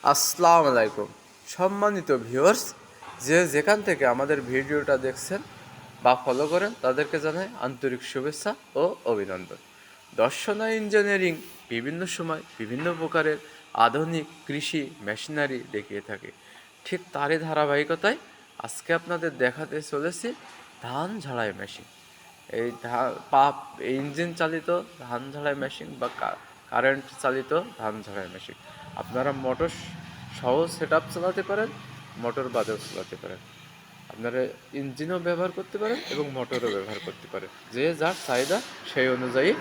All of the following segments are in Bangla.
আসসালামু আলাইকুম সম্মানিত ভিউয়ার্স, যে যেখান থেকে আমাদের ভিডিওটা দেখছেন বা ফলো করেন তাদেরকে জানাই আন্তরিক শুভেচ্ছা ও অভিনন্দন। দর্শনা ইঞ্জিনিয়ারিং বিভিন্ন সময় বিভিন্ন প্রকারের আধুনিক কৃষি মেশিনারি দেখিয়ে থাকে। ঠিক তারই ধারাবাহিকতায় আজকে আপনাদের দেখাতে চলেছি ধান ঝাড়াই মেশিন। এই ইঞ্জিন চালিত ধান ঝাড়াই মেশিন বা কারেন্ট চালিত ধান ঝাড়াই মেশিন। আপনারা মোটর সহ সেট আপ চালাতে পারেন, মোটর বাদেও চালাতে পারেন। আপনারা ইঞ্জিনও ব্যবহার করতে পারেন এবং মোটরও ব্যবহার করতে পারেন। যে যার চাহিদা সেই অনুযায়ী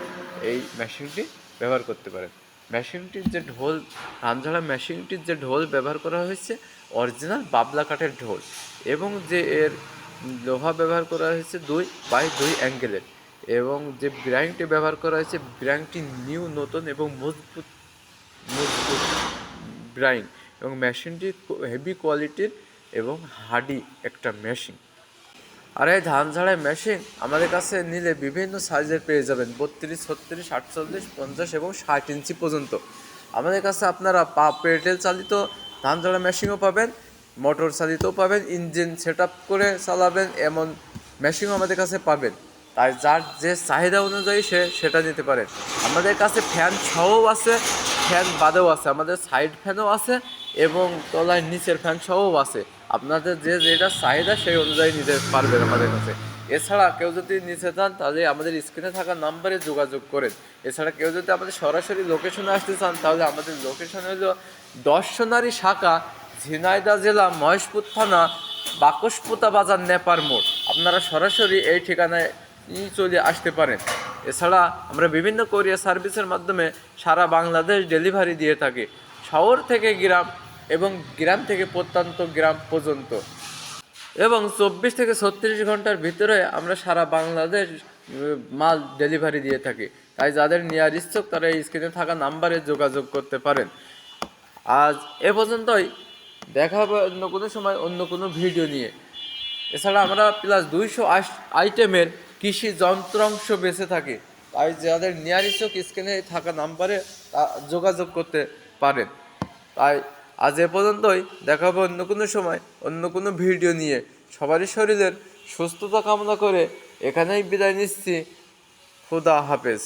এই মেশিনটি ব্যবহার করতে পারেন। মেশিনটির যে ঢোল, ধান ঝাড়া মেশিনটির যে ঢোল ব্যবহার করা হয়েছে অরিজিনাল বাবলা কাঠের ঢোল, এবং যে এর লোহা ব্যবহার করা হয়েছে 2x2 অ্যাঙ্গেলের, এবং যে ব্র্যাঙ্কটি ব্যবহার করা হয়েছে ব্র্যাঙ্কটি নিউ, নতুন এবং মজবুত মজবুত ব্রাইন, এবং মেশিনটি হেভি কোয়ালিটির এবং হার্ডি একটা মেশিন। আর এই ধান ঝাড়াই মেশিন আমাদের কাছে নিলে বিভিন্ন সাইজের পেয়ে যাবেন, 32, 36, 48, 50 এবং 60 ইঞ্চি পর্যন্ত। আমাদের কাছে আপনারা পেট্রোল চালিত ধান ঝাড়া মেশিনও পাবেন, মোটর চালিতও পাবেন, ইঞ্জিন সেট আপ করে চালাবেন এমন মেশিনও আমাদের কাছে পাবেন। তাই যার যে চাহিদা অনুযায়ী সেটা নিতে পারেন। আমাদের কাছে ফ্যান সহও আছে, ফ্যান বাদেও আছে, আমাদের সাইড ফ্যানও আছে এবং তলায় নিচের ফ্যান সহও আছে। আপনাদের যে যেটা চাহিদা সেই অনুযায়ী নিতে পারবেন আমাদের কাছে। এছাড়া কেউ যদি নিতে চান তাহলে আমাদের স্ক্রিনে থাকা নাম্বারে যোগাযোগ করেন। এছাড়া কেউ যদি আমাদের সরাসরি লোকেশনে আসতে চান তাহলে আমাদের লোকেশন হলো দর্শনারী শাখা, ঝিনাইদহ জেলা, মহেশপুর থানা, বাকসপুতা বাজার, নেপার মোড়। আপনারা সরাসরি এই ঠিকানায় চলে আসতে পারেন। এছাড়া আমরা বিভিন্ন কোরিয়ার সার্ভিসের মাধ্যমে সারা বাংলাদেশ ডেলিভারি দিয়ে থাকি, শহর থেকে গ্রাম এবং গ্রাম থেকে প্রত্যন্ত গ্রাম পর্যন্ত, এবং 24 থেকে 36 ঘন্টার ভিতরে আমরা সারা বাংলাদেশ মাল ডেলিভারি দিয়ে থাকি। তাই যাদের নেওয়ার ইচ্ছুক তারা এই স্ক্রিনে থাকা নাম্বারে যোগাযোগ করতে পারেন। আজ এ পর্যন্তই, দেখা হবে অন্য কোনো সময় অন্য কোনো ভিডিও নিয়ে। এছাড়া আমরা প্লাস 200 আইটেমের কৃষি যন্ত্রাংশ বেঁচে থাকি। তাই যাদের নেওয়ার ইচ্ছুক স্ক্রিনে থাকা নাম্বারে যোগাযোগ করতে পারেন। তাই আজ এ পর্যন্তই, দেখা হবে অন্য কোনো সময় অন্য কোনো ভিডিও নিয়ে। সবারই শরীরের সুস্থতা কামনা করে এখানেই বিদায় নিচ্ছি। খুদা হাফেজ।